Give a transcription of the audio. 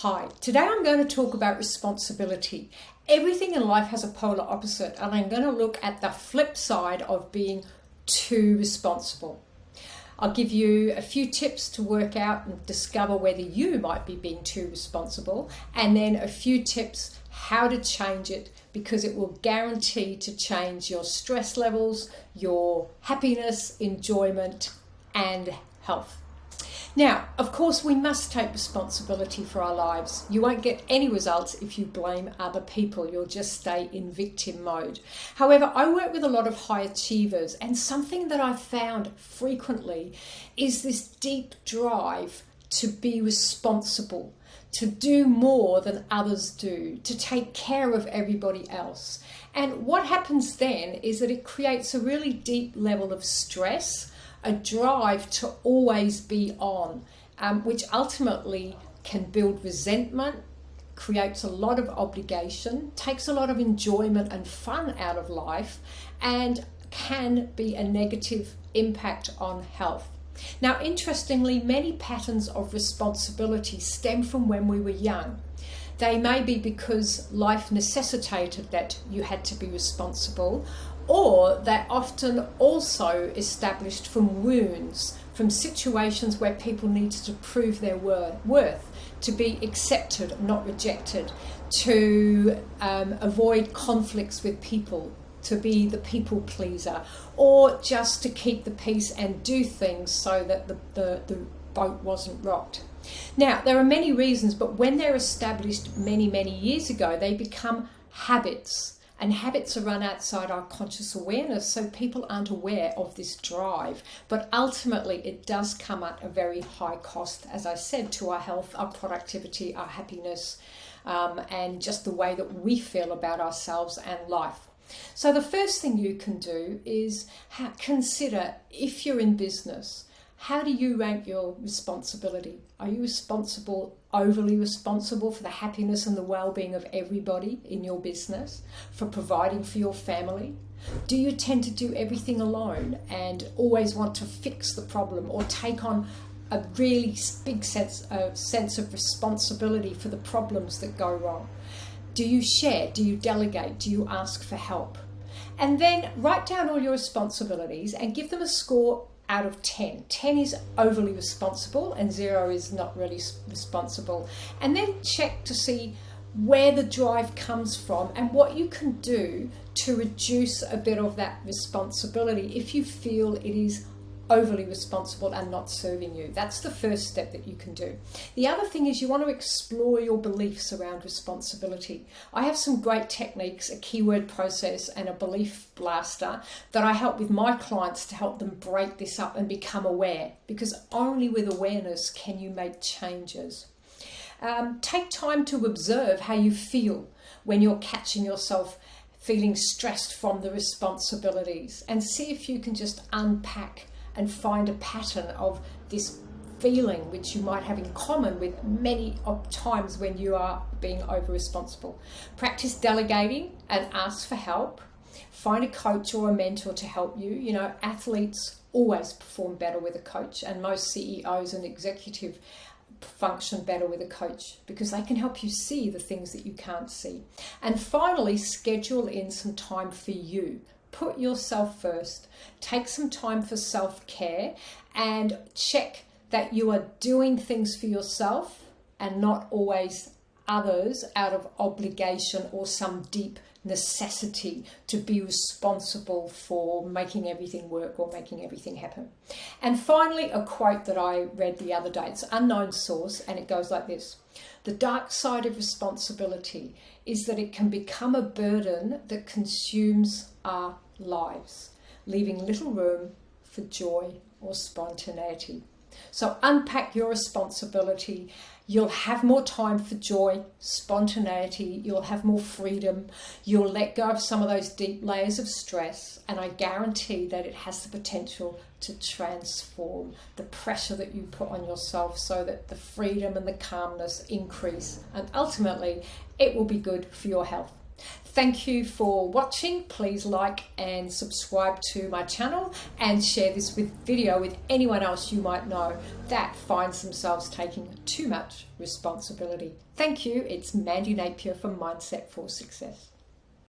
Hi, today I'm going to talk about responsibility. Everything in life has a polar opposite, and I'm going to look at the flip side of being too responsible. I'll give you a few tips to work out and discover whether you might be being too responsible, and then a few tips how to change it, because it will guarantee to change your stress levels, your happiness, enjoyment, and health. Now, of course, we must take responsibility for our lives. You won't get any results if you blame other people. You'll just stay in victim mode. However, I work with a lot of high achievers, and something that I've found frequently is this deep drive to be responsible, to do more than others do, to take care of everybody else. And what happens then is that it creates a really deep level of stress, a drive to always be on, which ultimately can build resentment, creates a lot of obligation, takes a lot of enjoyment and fun out of life, and can be a negative impact on health. Now, interestingly, many patterns of responsibility stem from when we were young. They may be because life necessitated that you had to be responsible, or they're often also established from wounds, from situations where people needed to prove their worth, to be accepted, not rejected, to avoid conflicts with people, to be the people pleaser, or just to keep the peace and do things so that the boat wasn't rocked. Now, there are many reasons, but when they're established many, many years ago, they become habits. And habits are run outside our conscious awareness, so people aren't aware of this drive. But ultimately, it does come at a very high cost, as I said, to our health, our productivity, our happiness, and just the way that we feel about ourselves and life. So the first thing you can do is consider, if you're in business, how do you rank your responsibility? Are you overly responsible for the happiness and the well-being of everybody in your business, for providing for your family? Do you tend to do everything alone and always want to fix the problem or take on a really big sense of responsibility for the problems that go wrong? Do you share? Do you delegate? Do you ask for help? And then write down all your responsibilities and give them a score out of 10. 10 is overly responsible and 0 is not really responsible. And then check to see where the drive comes from and what you can do to reduce a bit of that responsibility if you feel it is overly responsible and not serving you. That's the first step that you can do. The other thing is you want to explore your beliefs around responsibility. I have some great techniques, a keyword process and a belief blaster that I help with my clients to help them break this up and become aware, because only with awareness can you make changes. Take time to observe how you feel when you're catching yourself feeling stressed from the responsibilities, and see if you can just unpack and find a pattern of this feeling which you might have in common with many of times when you are being over responsible. Practice delegating and ask for help. Find a coach or a mentor to help you. You know, athletes always perform better with a coach, and most CEOs and executive function better with a coach because they can help you see the things that you can't see. And finally, schedule in some time for you. Put yourself first. Take some time for self-care and check that you are doing things for yourself and not always others out of obligation or some deep necessity to be responsible for making everything work or making everything happen. And finally, a quote that I read the other day. It's an unknown source, and it goes like this: "The dark side of responsibility is that it can become a burden that consumes our lives, leaving little room for joy or spontaneity." So unpack your responsibility. You'll have more time for joy, spontaneity. You'll have more freedom. You'll let go of some of those deep layers of stress. And I guarantee that it has the potential to transform the pressure that you put on yourself, so that the freedom and the calmness increase. And ultimately, it will be good for your health. Thank you for watching. Please like and subscribe to my channel and share this video with anyone else you might know that finds themselves taking too much responsibility. Thank you. It's Mandy Napier from Mindset for Success.